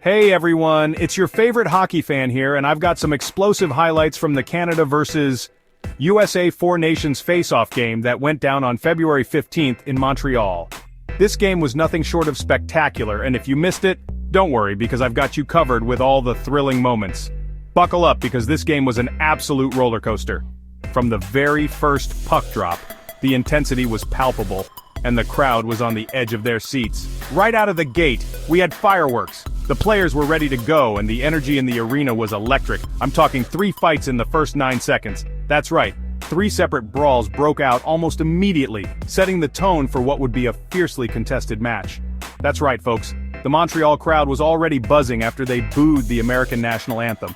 Hey everyone, it's your favorite hockey fan here, and I've got some explosive highlights from the Canada versus USA Four Nations face-off game that went down on February 15th in Montreal. This game was nothing short of spectacular, and if you missed it, don't worry because I've got you covered with all the thrilling moments. Buckle up because this game was an absolute roller coaster. From the very first puck drop, the intensity was palpable, and the crowd was on the edge of their seats. Right out of the gate, we had fireworks. The players were ready to go and the energy in the arena was electric. I'm talking 3 fights in the first 9 seconds. That's right, 3 separate brawls broke out almost immediately, setting the tone for what would be a fiercely contested match. That's right, folks. The Montreal crowd was already buzzing after they booed the American national anthem.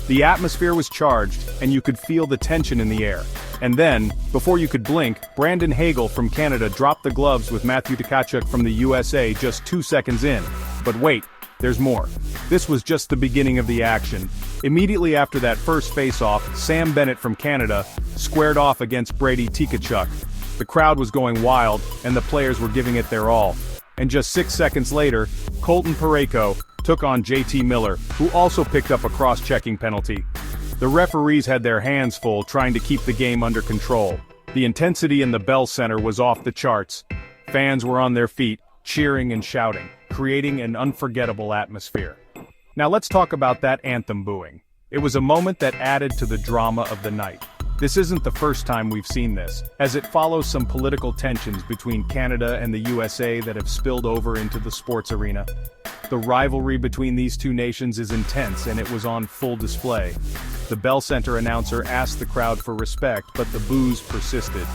The atmosphere was charged, and you could feel the tension in the air. And then, before you could blink, Brandon Hagel from Canada dropped the gloves with Matthew Tkachuk from the USA just 2 seconds in. But wait, there's more. This was just the beginning of the action. Immediately after that first face-off, Sam Bennett from Canada squared off against Brady Tkachuk. The crowd was going wild, and the players were giving it their all. And just 6 seconds later, Colton Parayko took on JT Miller, who also picked up a cross-checking penalty. The referees had their hands full trying to keep the game under control. The intensity in the Bell Center was off the charts. Fans were on their feet, cheering and shouting, creating an unforgettable atmosphere. Now let's talk about that anthem booing. It was a moment that added to the drama of the night. This isn't the first time we've seen this, as it follows some political tensions between Canada and the USA that have spilled over into the sports arena. The rivalry between these two nations is intense and it was on full display. The Bell Center announcer asked the crowd for respect, but the boos persisted.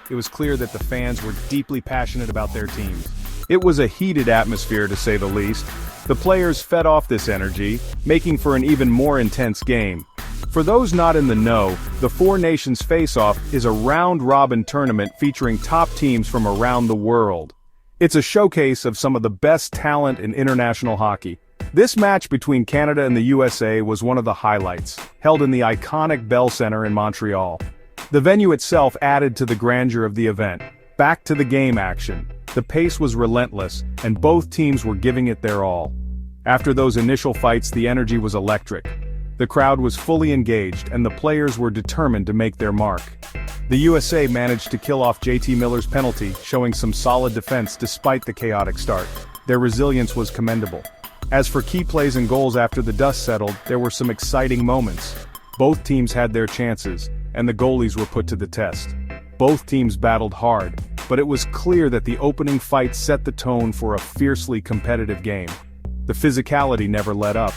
It was clear that the fans were deeply passionate about their teams. It was a heated atmosphere to say the least. The players fed off this energy, making for an even more intense game. For those not in the know, the Four Nations Face-Off is a round-robin tournament featuring top teams from around the world. It's a showcase of some of the best talent in international hockey. This match between Canada and the USA was one of the highlights, held in the iconic Bell Center in Montreal. The venue itself added to the grandeur of the event. Back to the game action. The pace was relentless, and both teams were giving it their all. After those initial fights, the energy was electric. The crowd was fully engaged, and the players were determined to make their mark. The USA managed to kill off JT Miller's penalty, showing some solid defense despite the chaotic start. Their resilience was commendable. As for key plays and goals after the dust settled, there were some exciting moments. Both teams had their chances, and the goalies were put to the test. Both teams battled hard, but it was clear that the opening fight set the tone for a fiercely competitive game. The physicality never let up.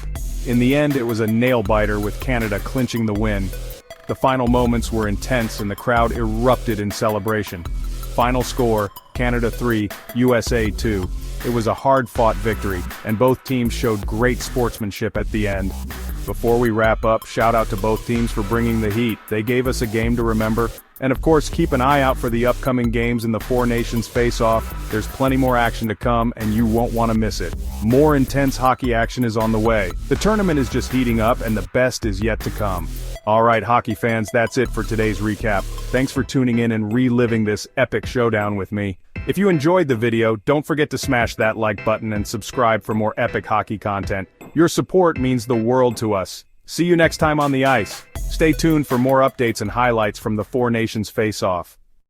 In the end, it was a nail-biter with Canada clinching the win. The final moments were intense and the crowd erupted in celebration. Final score, Canada 3, USA 2. It was a hard-fought victory, and both teams showed great sportsmanship at the end. Before we wrap up, shout out to both teams for bringing the heat. They gave us a game to remember. And of course, keep an eye out for the upcoming games in the Four Nations Face-Off. There's plenty more action to come, and you won't want to miss it. More intense hockey action is on the way. The tournament is just heating up, and the best is yet to come. Alright hockey fans, that's it for today's recap. Thanks for tuning in and reliving this epic showdown with me. If you enjoyed the video, don't forget to smash that like button and subscribe for more epic hockey content. Your support means the world to us. See you next time on the ice. Stay tuned for more updates and highlights from the Four Nations Face-Off.